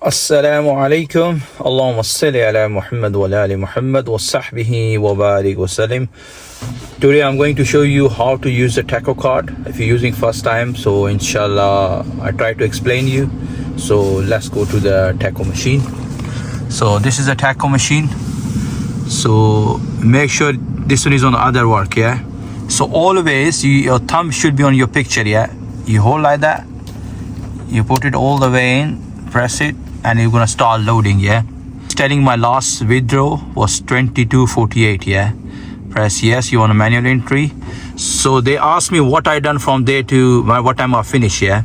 Assalamu alaikum. Allahumma salli ala Muhammad wa ali Muhammad wa sahbihi wa barik wa salim. Today I'm going to show you how to use the tacho card if you're using first time. So inshallah I try to explain you. So let's go to the tacho machine. So this is a tacho machine. So make sure this one is on the other work, yeah. So always your thumb should be on your picture, yeah. You hold like that, you put it all the way in, press it, and you're gonna start loading, yeah. Telling my last withdraw was 22.48, yeah. Press yes, you want a manual entry. So they asked me what I done from there to what time I finish, yeah.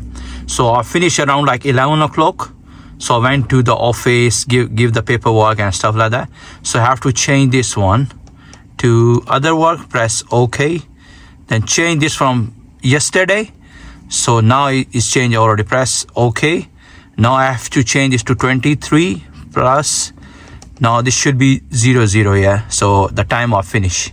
So I finished around like 11 o'clock. So I went to the office, give the paperwork and stuff like that. So I have to change this one to other work, press OK. Then change this from yesterday. So now it's changed already, press OK. Now I have to change this to 23 plus. Now this should be 00, yeah. So the time I finish.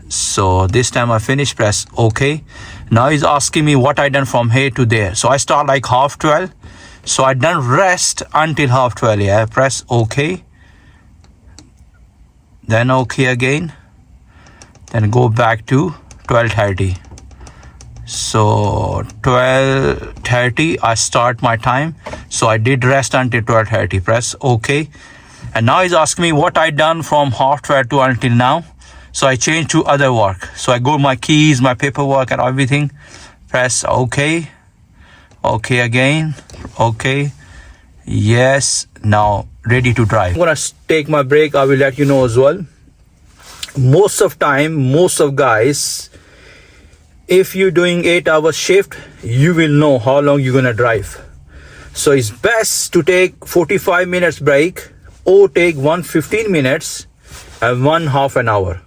So this time I finish, press OK. Now he's asking me what I done from here to there. So I start like 12:30. So I done rest until 12:30, yeah. Press OK. Then OK again. Then go back to 12:30. So 12:30 I start my time. So I did rest until 12:30. Press OK. And now he's asking me what I done from 12:30 to until now. So I change to other work. So I go my keys, my paperwork and everything. Press OK. OK again. OK. Yes. Now ready to drive. I'm gonna take my break. I will let you know as well. Most of guys, if you're doing 8-hour shift, you will know how long you're gonna drive. So it's best to take 45 minutes break or take 15 minutes and one half an hour.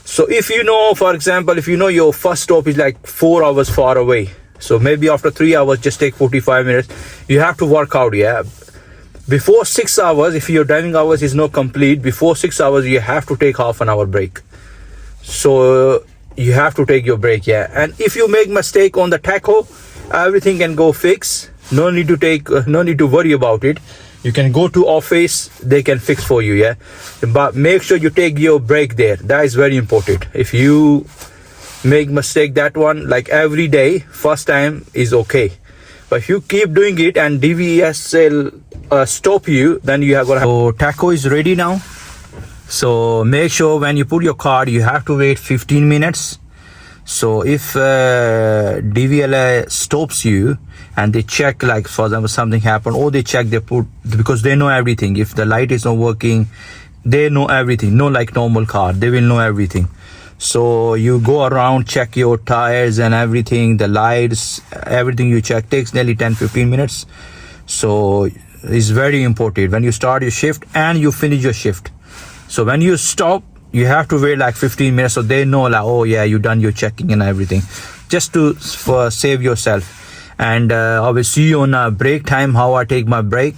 So if you know, for example, if you know your first stop is like 4 hours far away, so maybe after 3 hours just take 45 minutes. You have to work out, yeah. Before 6 hours, if your driving hours is not complete, before 6 hours you have to take half an hour break. So you have to take your break, yeah. And if you make mistake on the tacho, everything can go fix. No need to worry about it. You can go to office, they can fix for you, yeah. But make sure you take your break there. That is very important. If you make mistake that one, like every day, first time is okay. But if you keep doing it and DVSL stop you, then you have got. So tacho is ready now. So make sure when you put your card, you have to wait 15 minutes. So if DVLA stops you and they check, like for example something happened, or they check, they put, because they know everything. If the light is not working, they know everything. No, like normal car, they will know everything. So you go around, check your tires and everything, the lights, everything you check takes nearly 10-15 minutes. So it's very important when you start your shift and you finish your shift. So when you stop, you have to wait like 15 minutes, so they know like, oh yeah, you done your checking and everything, just to save yourself. And I will see you on break time, how I take my break.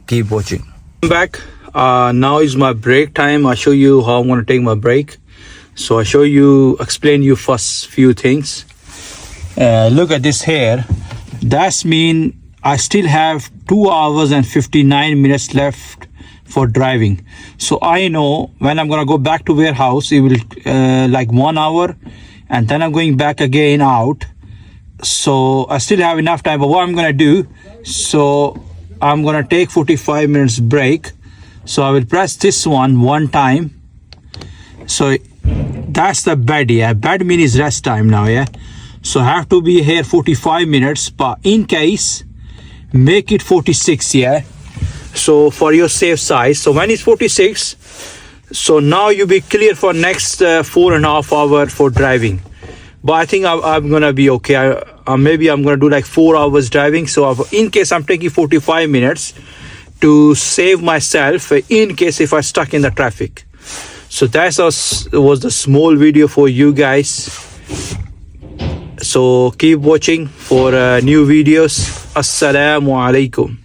Keep watching. I'm back. Now is my break time. I'll show you how I'm going to take my break. So I explain you first few things. Look at this here. That's mean I still have 2 hours and 59 minutes left for driving. So I know when I'm gonna go back to warehouse, it will like 1 hour, and then I'm going back again out. So I still have enough time. But what I'm gonna do, so I'm gonna take 45 minutes break. So I will press this one time. So that's the bed, yeah. Bed means rest time now, yeah. So I have to be here 45 minutes, but in case, make it 46, yeah. So for your safe side. So when it's 46, so now you be clear for next 4.5 hours for driving. But I think I'm gonna be okay. Maybe I'm gonna do like 4 hours driving. So in case I'm taking 45 minutes to save myself in case if I stuck in the traffic. So that was the small video for you guys. So keep watching for new videos. Assalamu alaikum.